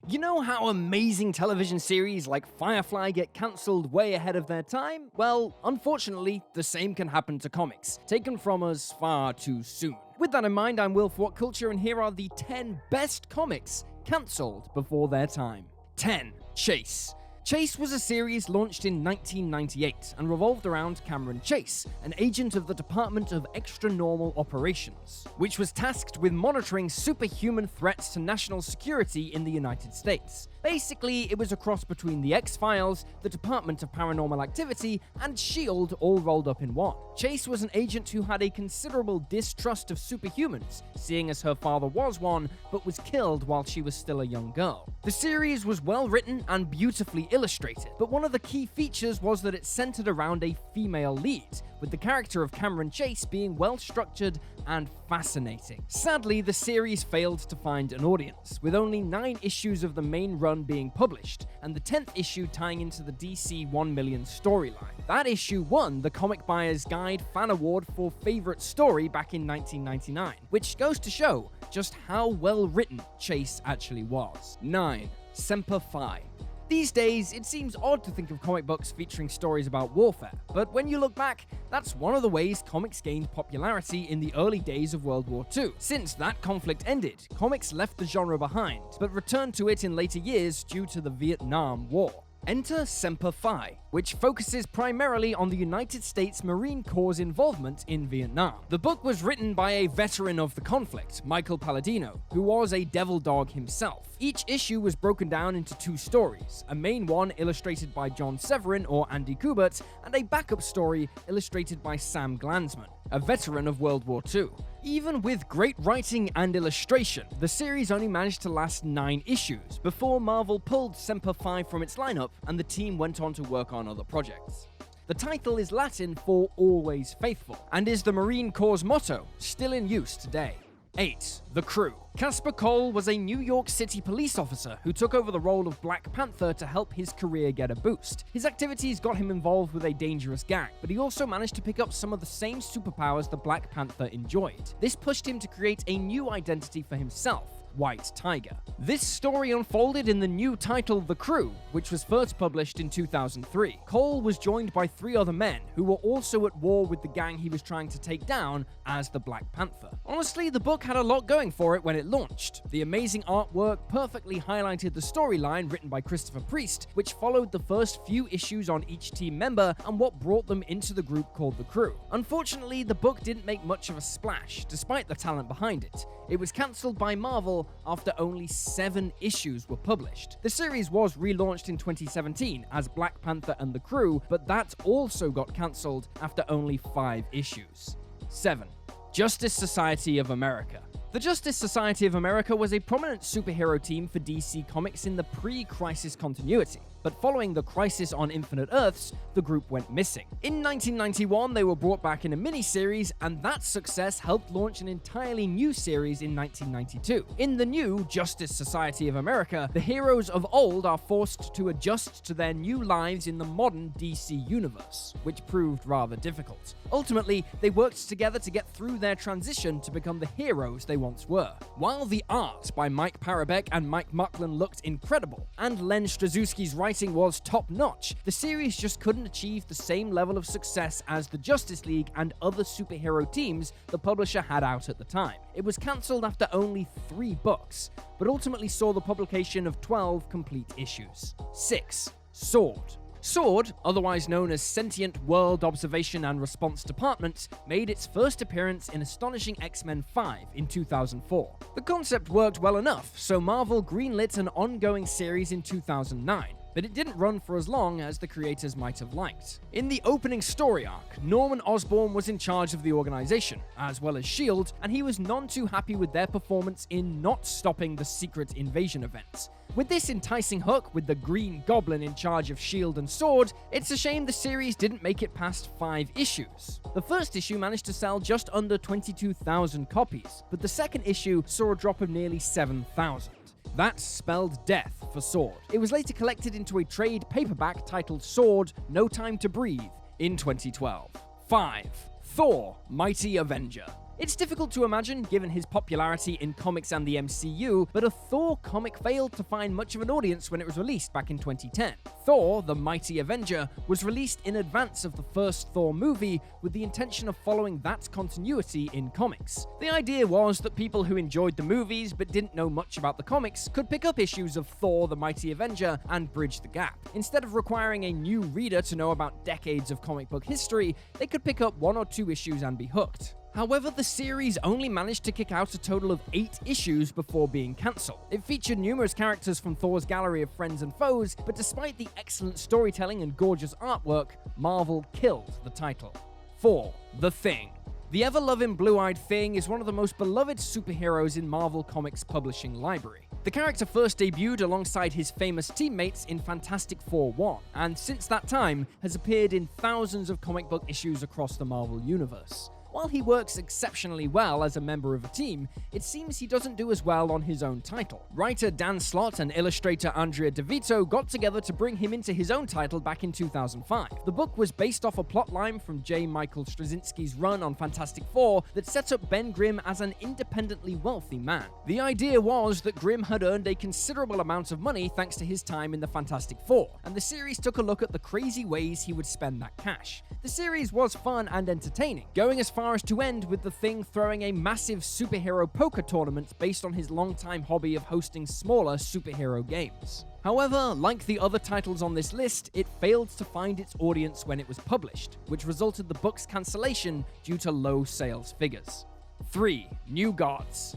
You know how amazing television series like Firefly get cancelled way ahead of their time? Well, unfortunately, the same can happen to comics, taken from us far too soon. With that in mind, I'm Will for What Culture, and here are the 10 best comics cancelled before their time. 10. Chase. Chase was a series launched in 1998 and revolved around Cameron Chase, an agent of the Department of Extra-Normal Operations, which was tasked with monitoring superhuman threats to national security in the United States. Basically, it was a cross between the X-Files, the Department of Paranormal Activity, and S.H.I.E.L.D. all rolled up in one. Chase was an agent who had a considerable distrust of superhumans, seeing as her father was one, but was killed while she was still a young girl. The series was well written and beautifully illustrated, but one of the key features was that it centered around a female lead, with the character of Cameron Chase being well structured and fascinating. Sadly, the series failed to find an audience, with only 9 issues of the main run being published, and the 10th issue tying into the DC 1 Million storyline. That issue won the Comic Buyer's Guide Fan Award for Favorite Story back in 1999, which goes to show just how well written Chase actually was. 9. Semper Fi. These days, it seems odd to think of comic books featuring stories about warfare, but when you look back, that's one of the ways comics gained popularity in the early days of World War II. Since that conflict ended, comics left the genre behind, but returned to it in later years due to the Vietnam War. Enter Semper Fi, which focuses primarily on the United States Marine Corps' involvement in Vietnam. The book was written by a veteran of the conflict, Michael Palladino, who was a devil dog himself. Each issue was broken down into 2 stories, a main one illustrated by John Severin or Andy Kubert, and a backup story illustrated by Sam Glanzman, a veteran of World War II. Even with great writing and illustration, the series only managed to last 9 issues before Marvel pulled Semper Fi from its lineup and the team went on to work on other projects. The title is Latin for Always Faithful, and is the Marine Corps' motto, still in use today. 8. The Crew. Casper Cole was a New York City police officer who took over the role of Black Panther to help his career get a boost. His activities got him involved with a dangerous gang, but he also managed to pick up some of the same superpowers the Black Panther enjoyed. This pushed him to create a new identity for himself, White Tiger. This story unfolded in the new title The Crew, which was first published in 2003. Cole was joined by 3 other men who were also at war with the gang he was trying to take down as the Black Panther. Honestly, the book had a lot going for it when it launched. The amazing artwork perfectly highlighted the storyline written by Christopher Priest, which followed the first few issues on each team member and what brought them into the group called The Crew. Unfortunately, the book didn't make much of a splash, despite the talent behind it. It was cancelled by Marvel after only 7 issues were published. The series was relaunched in 2017 as Black Panther and The Crew, but that also got cancelled after only 5 issues. 7. Justice Society of America. The Justice Society of America was a prominent superhero team for DC Comics in the pre-Crisis continuity, but following the Crisis on Infinite Earths, the group went missing. In 1991, they were brought back in a miniseries, and that success helped launch an entirely new series in 1992. In the new Justice Society of America, the heroes of old are forced to adjust to their new lives in the modern DC universe, which proved rather difficult. Ultimately, they worked together to get through their transition to become the heroes they once were. While the art by Mike Parabek and Mike Mucklin looked incredible, and Len Straczewski's writing was top-notch, the series just couldn't achieve the same level of success as the Justice League and other superhero teams the publisher had out at the time. It was cancelled after only 3 books, but ultimately saw the publication of 12 complete issues. 6. Sword. Sword, otherwise known as Sentient World Observation and Response Department, made its first appearance in Astonishing X-Men 5 in 2004. The concept worked well enough, so Marvel greenlit an ongoing series in 2009. But it didn't run for as long as the creators might have liked. In the opening story arc, Norman Osborn was in charge of the organization, as well as S.H.I.E.L.D., and he was none too happy with their performance in not stopping the secret invasion events. With this enticing hook, with the Green Goblin in charge of S.H.I.E.L.D. and Sword, it's a shame the series didn't make it past 5 issues. The first issue managed to sell just under 22,000 copies, but the second issue saw a drop of nearly 7,000. That spelled death for Sword. It was later collected into a trade paperback titled Sword: No Time to Breathe in 2012. 5. THOR: Mighty Avenger. It's difficult to imagine, given his popularity in comics and the MCU, but a Thor comic failed to find much of an audience when it was released back in 2010. Thor, the Mighty Avenger, was released in advance of the first Thor movie with the intention of following that continuity in comics. The idea was that people who enjoyed the movies but didn't know much about the comics could pick up issues of Thor, the Mighty Avenger, and bridge the gap. Instead of requiring a new reader to know about decades of comic book history, they could pick up 1 or 2 issues and be hooked. However, the series only managed to kick out a total of 8 issues before being cancelled. It featured numerous characters from Thor's gallery of friends and foes, but despite the excellent storytelling and gorgeous artwork, Marvel killed the title. 4. The Thing. The ever-loving blue-eyed Thing is one of the most beloved superheroes in Marvel Comics' publishing library. The character first debuted alongside his famous teammates in Fantastic Four 1, and since that time has appeared in thousands of comic book issues across the Marvel Universe. While he works exceptionally well as a member of a team, it seems he doesn't do as well on his own title. Writer Dan Slott and illustrator Andrea DeVito got together to bring him into his own title back in 2005. The book was based off a plotline from J. Michael Straczynski's run on Fantastic Four that set up Ben Grimm as an independently wealthy man. The idea was that Grimm had earned a considerable amount of money thanks to his time in the Fantastic Four, and the series took a look at the crazy ways he would spend that cash. The series was fun and entertaining, going as far as to end with the Thing throwing a massive superhero poker tournament based on his longtime hobby of hosting smaller superhero games. However, like the other titles on this list, it failed to find its audience when it was published, which resulted the book's cancellation due to low sales figures. 3. New Gods.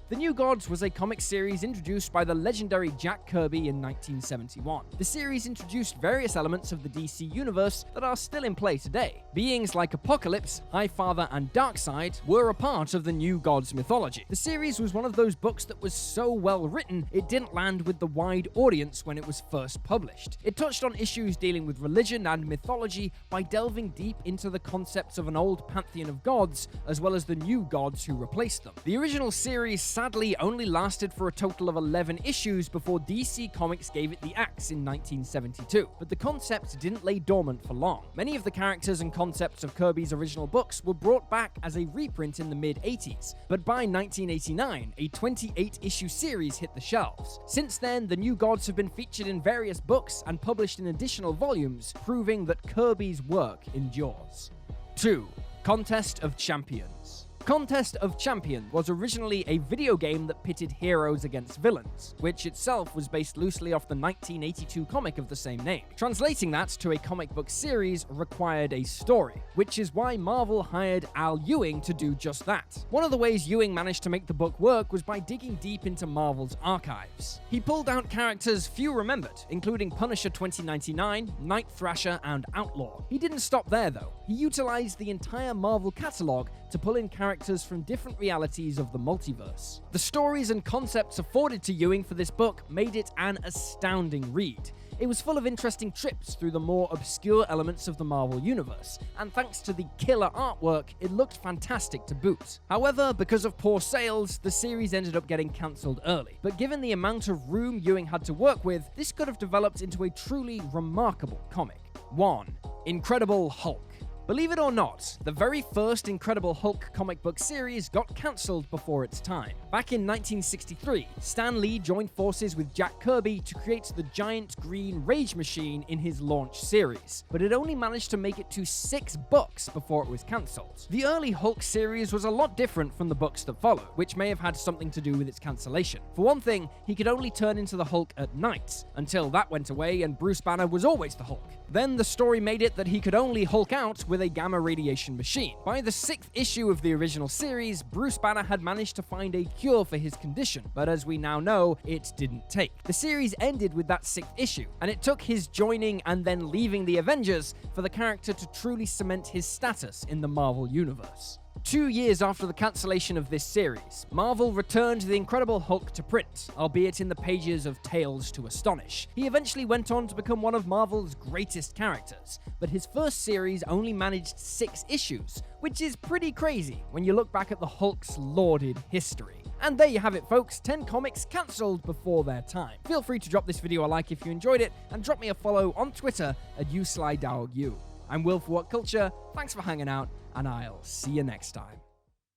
The New Gods was a comic series introduced by the legendary Jack Kirby in 1971. The series introduced various elements of the DC universe that are still in play today. Beings like Apocalypse, Highfather, and Darkseid were a part of the New Gods mythology. The series was one of those books that was so well written, it didn't land with the wide audience when it was first published. It touched on issues dealing with religion and mythology by delving deep into the concepts of an old pantheon of gods, as well as the new gods who replaced them. The original series sadly only lasted for a total of 11 issues before DC Comics gave it the axe in 1972, but the concept didn't lay dormant for long. Many of the characters and concepts of Kirby's original books were brought back as a reprint in the mid-80s, but by 1989, a 28-issue series hit the shelves. Since then, the New Gods have been featured in various books and published in additional volumes, proving that Kirby's work endures. 2. Contest of Champions. Contest of Champions was originally a video game that pitted heroes against villains, which itself was based loosely off the 1982 comic of the same name. Translating that to a comic book series required a story, which is why Marvel hired Al Ewing to do just that. One of the ways Ewing managed to make the book work was by digging deep into Marvel's archives. He pulled out characters few remembered, including Punisher 2099, Night Thrasher, and Outlaw. He didn't stop there though. He utilized the entire Marvel catalog to pull in characters from different realities of the multiverse. The stories and concepts afforded to Ewing for this book made it an astounding read. It was full of interesting trips through the more obscure elements of the Marvel Universe, and thanks to the killer artwork, it looked fantastic to boot. However, because of poor sales, the series ended up getting cancelled early. But given the amount of room Ewing had to work with, this could have developed into a truly remarkable comic. 1. Incredible Hulk. Believe it or not, the very first Incredible Hulk comic book series got cancelled before its time. Back in 1963, Stan Lee joined forces with Jack Kirby to create the giant green Rage Machine in his launch series, but it only managed to make it to 6 books before it was cancelled. The early Hulk series was a lot different from the books that followed, which may have had something to do with its cancellation. For one thing, he could only turn into the Hulk at night, until that went away and Bruce Banner was always the Hulk. Then the story made it that he could only Hulk out with a gamma radiation machine. By the 6th issue of the original series, Bruce Banner had managed to find a cure for his condition, but as we now know, it didn't take. The series ended with that 6th issue, and it took his joining and then leaving the Avengers for the character to truly cement his status in the Marvel Universe. 2 years after the cancellation of this series, Marvel returned the Incredible Hulk to print, albeit in the pages of Tales to Astonish. He eventually went on to become one of Marvel's greatest characters, but his first series only managed 6 issues, which is pretty crazy when you look back at the Hulk's lauded history. And there you have it, folks, 10 comics cancelled before their time. Feel free to drop this video a like if you enjoyed it, and drop me a follow on Twitter at @USlyDowU. I'm Will for What Culture, thanks for hanging out, and I'll see you next time.